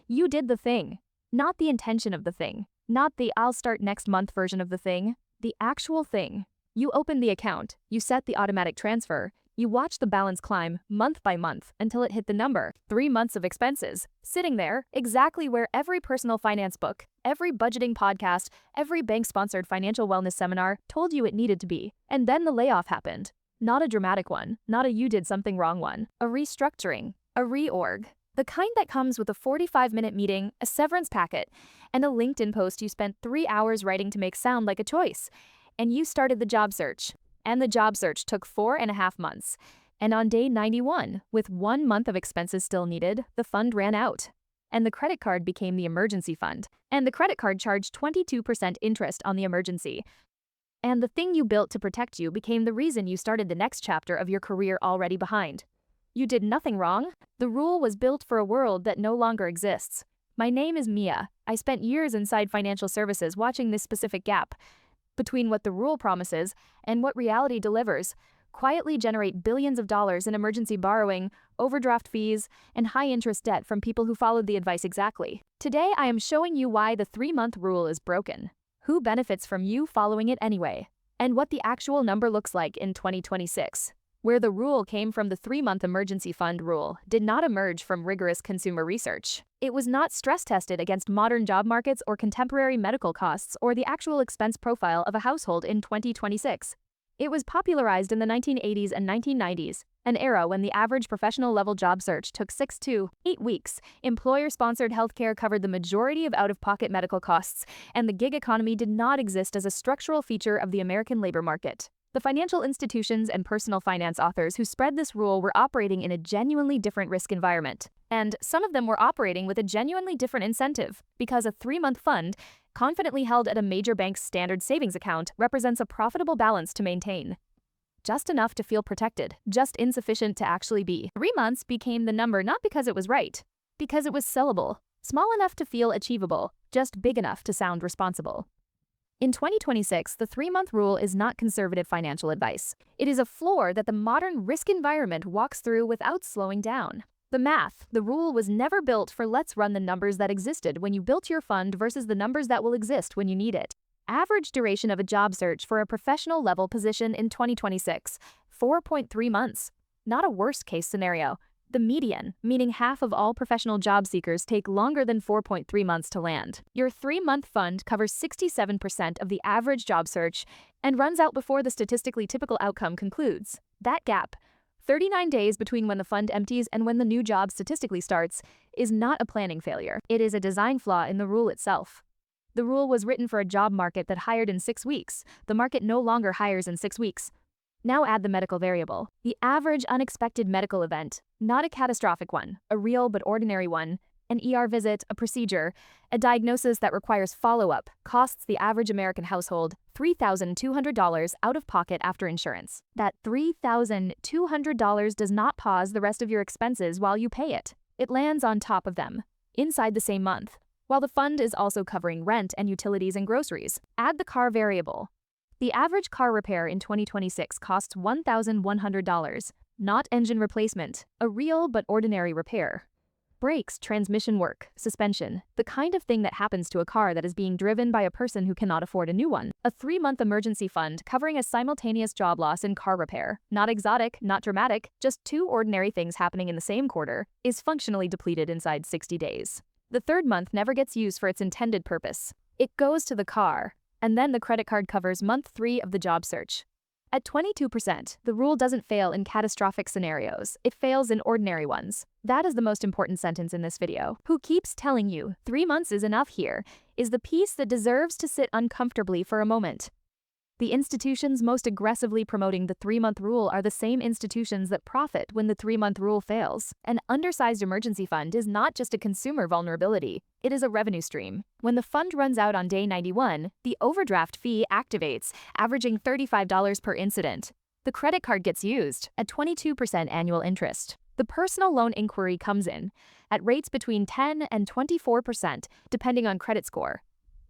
You did the thing. Not the intention of the thing. Not the I'll start next month version of the thing. The actual thing. You opened the account. You set the automatic transfer. You watched the balance climb month by month until it hit the number. 3 months of expenses. Sitting there, exactly where every personal finance book, every budgeting podcast, every bank-sponsored financial wellness seminar told you it needed to be. And then the layoff happened. Not a dramatic one. Not a you did something wrong one. A restructuring. A reorg. The kind that comes with a 45-minute meeting, a severance packet, and a LinkedIn post you spent 3 hours writing to make sound like a choice. And you started the job search. And the job search took 4.5 months. And on day 91, with 1 month of expenses still needed, the fund ran out. And the credit card became the emergency fund. And the credit card charged 22% interest on the emergency. And the thing you built to protect you became the reason you started the next chapter of your career already behind. You did nothing wrong. The rule was built for a world that no longer exists. My name is Mia. I spent years inside financial services watching this specific gap between what the rule promises and what reality delivers, quietly generate billions of dollars in emergency borrowing, overdraft fees, and high-interest debt from people who followed the advice exactly. Today, I am showing you why the 3-month rule is broken, who benefits from you following it anyway, and what the actual number looks like in 2026. Where the rule came from, the 3-month emergency fund rule did not emerge from rigorous consumer research. It was not stress-tested against modern job markets or contemporary medical costs or the actual expense profile of a household in 2026. It was popularized in the 1980s and 1990s, an era when the average professional-level job search took 6 to 8 weeks. Employer-sponsored healthcare covered the majority of out-of-pocket medical costs, and the gig economy did not exist as a structural feature of the American labor market. The financial institutions and personal finance authors who spread this rule were operating in a genuinely different risk environment. And some of them were operating with a genuinely different incentive, because a 3-month fund, confidently held at a major bank's standard savings account, represents a profitable balance to maintain. Just enough to feel protected, just insufficient to actually be. 3 months became the number not because it was right, because it was sellable, small enough to feel achievable, just big enough to sound responsible. In 2026, the 3-month rule is not conservative financial advice. It is a floor that the modern risk environment walks through without slowing down. The math, the rule was never built for let's run the numbers that existed when you built your fund versus the numbers that will exist when you need it. Average duration of a job search for a professional level position in 2026, 4.3 months. Not a worst case scenario. The median, meaning half of all professional job seekers, take longer than 4.3 months to land. Your 3-month fund covers 67% of the average job search and runs out before the statistically typical outcome concludes. That gap, 39 days between when the fund empties and when the new job statistically starts, is not a planning failure. It is a design flaw in the rule itself. The rule was written for a job market that hired in 6 weeks. The market no longer hires in 6 weeks. Now add the medical variable. The average unexpected medical event, not a catastrophic one, a real but ordinary one, an ER visit, a procedure, a diagnosis that requires follow-up, costs the average American household $3,200 out of pocket after insurance. That $3,200 does not pause the rest of your expenses while you pay it. It lands on top of them, inside the same month, while the fund is also covering rent and utilities and groceries. Add the car variable. The average car repair in 2026 costs $1,100, not engine replacement, a real but ordinary repair. Brakes, transmission work, suspension, the kind of thing that happens to a car that is being driven by a person who cannot afford a new one. A 3-month emergency fund covering a simultaneous job loss in car repair, not exotic, not dramatic, just 2 ordinary things happening in the same quarter, is functionally depleted inside 60 days. The 3rd month never gets used for its intended purpose. It goes to the car. And then the credit card covers month 3 of the job search. At 22%, the rule doesn't fail in catastrophic scenarios, it fails in ordinary ones. That is the most important sentence in this video. Who keeps telling you 3 months is enough here is the piece that deserves to sit uncomfortably for a moment. The institutions most aggressively promoting the 3-month rule are the same institutions that profit when the 3-month rule fails. An undersized emergency fund is not just a consumer vulnerability, it is a revenue stream. When the fund runs out on day 91, the overdraft fee activates, averaging $35 per incident. The credit card gets used at 22% annual interest. The personal loan inquiry comes in at rates between 10 and 24%, depending on credit score.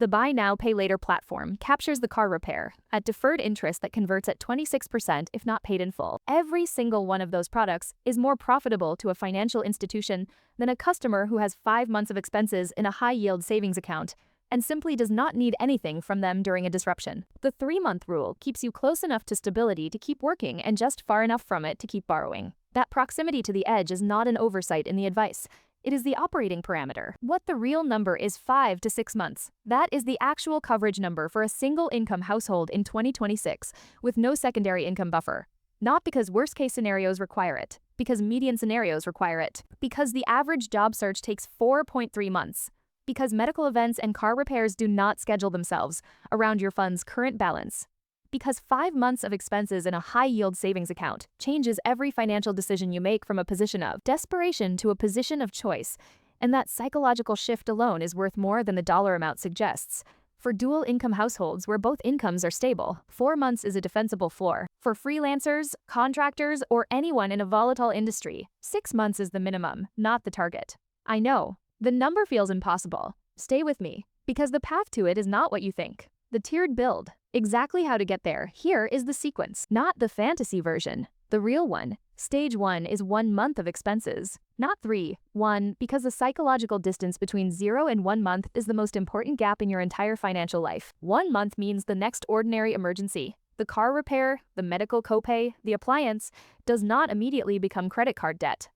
The buy now, pay later platform captures the car repair at deferred interest that converts at 26% if not paid in full. Every single one of those products is more profitable to a financial institution than a customer who has 5 months of expenses in a high-yield savings account and simply does not need anything from them during a disruption. The 3-month rule keeps you close enough to stability to keep working and just far enough from it to keep borrowing. That proximity to the edge is not an oversight in the advice. It is the operating parameter. What the real number is 5 to 6 months. That is the actual coverage number for a single income household in 2026 with no secondary income buffer. Not because worst case scenarios require it, because median scenarios require it, because the average job search takes 4.3 months, because medical events and car repairs do not schedule themselves around your fund's current balance, because 5 months of expenses in a high-yield savings account changes every financial decision you make from a position of desperation to a position of choice, and that psychological shift alone is worth more than the dollar amount suggests. For dual-income households where both incomes are stable, 4 months is a defensible floor. For freelancers, contractors, or anyone in a volatile industry, 6 months is the minimum, not the target. I know, the number feels impossible. Stay with me, because the path to it is not what you think. The tiered build. Exactly how to get there. Here is the sequence, not the fantasy version, the real one. Stage 1 is 1 month of expenses, not 3. 1, because the psychological distance between 0 and 1 month is the most important gap in your entire financial life. 1 month means the next ordinary emergency. The car repair, the medical copay, the appliance, does not immediately become credit card debt.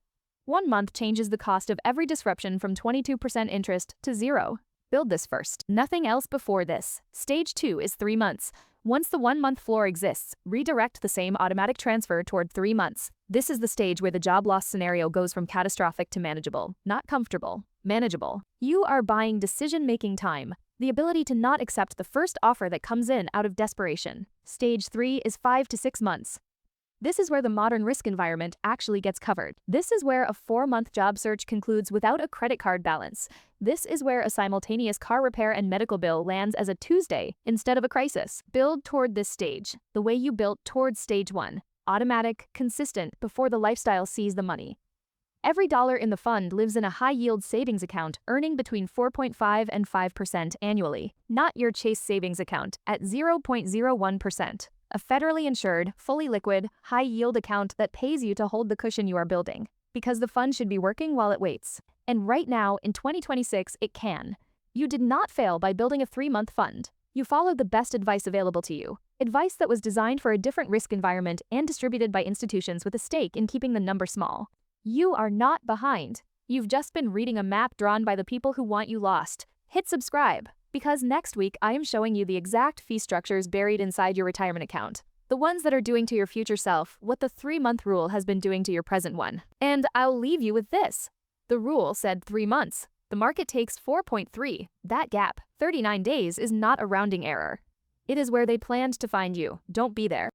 1 month changes the cost of every disruption from 22% interest to 0. Build this first. Nothing else before this. Stage 2 is 3 months. Once the 1-month floor exists, redirect the same automatic transfer toward 3 months. This is the stage where the job loss scenario goes from catastrophic to manageable. Not comfortable, manageable. You are buying decision-making time, the ability to not accept the first offer that comes in out of desperation. Stage 3 is 5 to 6 months. This is where the modern risk environment actually gets covered. This is where a 4-month job search concludes without a credit card balance. This is where a simultaneous car repair and medical bill lands as a Tuesday instead of a crisis. Build toward this stage, the way you built towards stage 1. Automatic, consistent, before the lifestyle sees the money. Every dollar in the fund lives in a high-yield savings account earning between 4.5 and 5% annually, not your Chase savings account at 0.01%. A federally insured, fully liquid, high-yield account that pays you to hold the cushion you are building, because the fund should be working while it waits. And right now, in 2026, it can. You did not fail by building a 3-month fund. You followed the best advice available to you. Advice that was designed for a different risk environment and distributed by institutions with a stake in keeping the number small. You are not behind. You've just been reading a map drawn by the people who want you lost. Hit subscribe. Because next week, I am showing you the exact fee structures buried inside your retirement account. The ones that are doing to your future self what the 3-month rule has been doing to your present one. And I'll leave you with this. The rule said 3 months. The market takes 4.3. That gap, 39 days, is not a rounding error. It is where they planned to find you. Don't be there.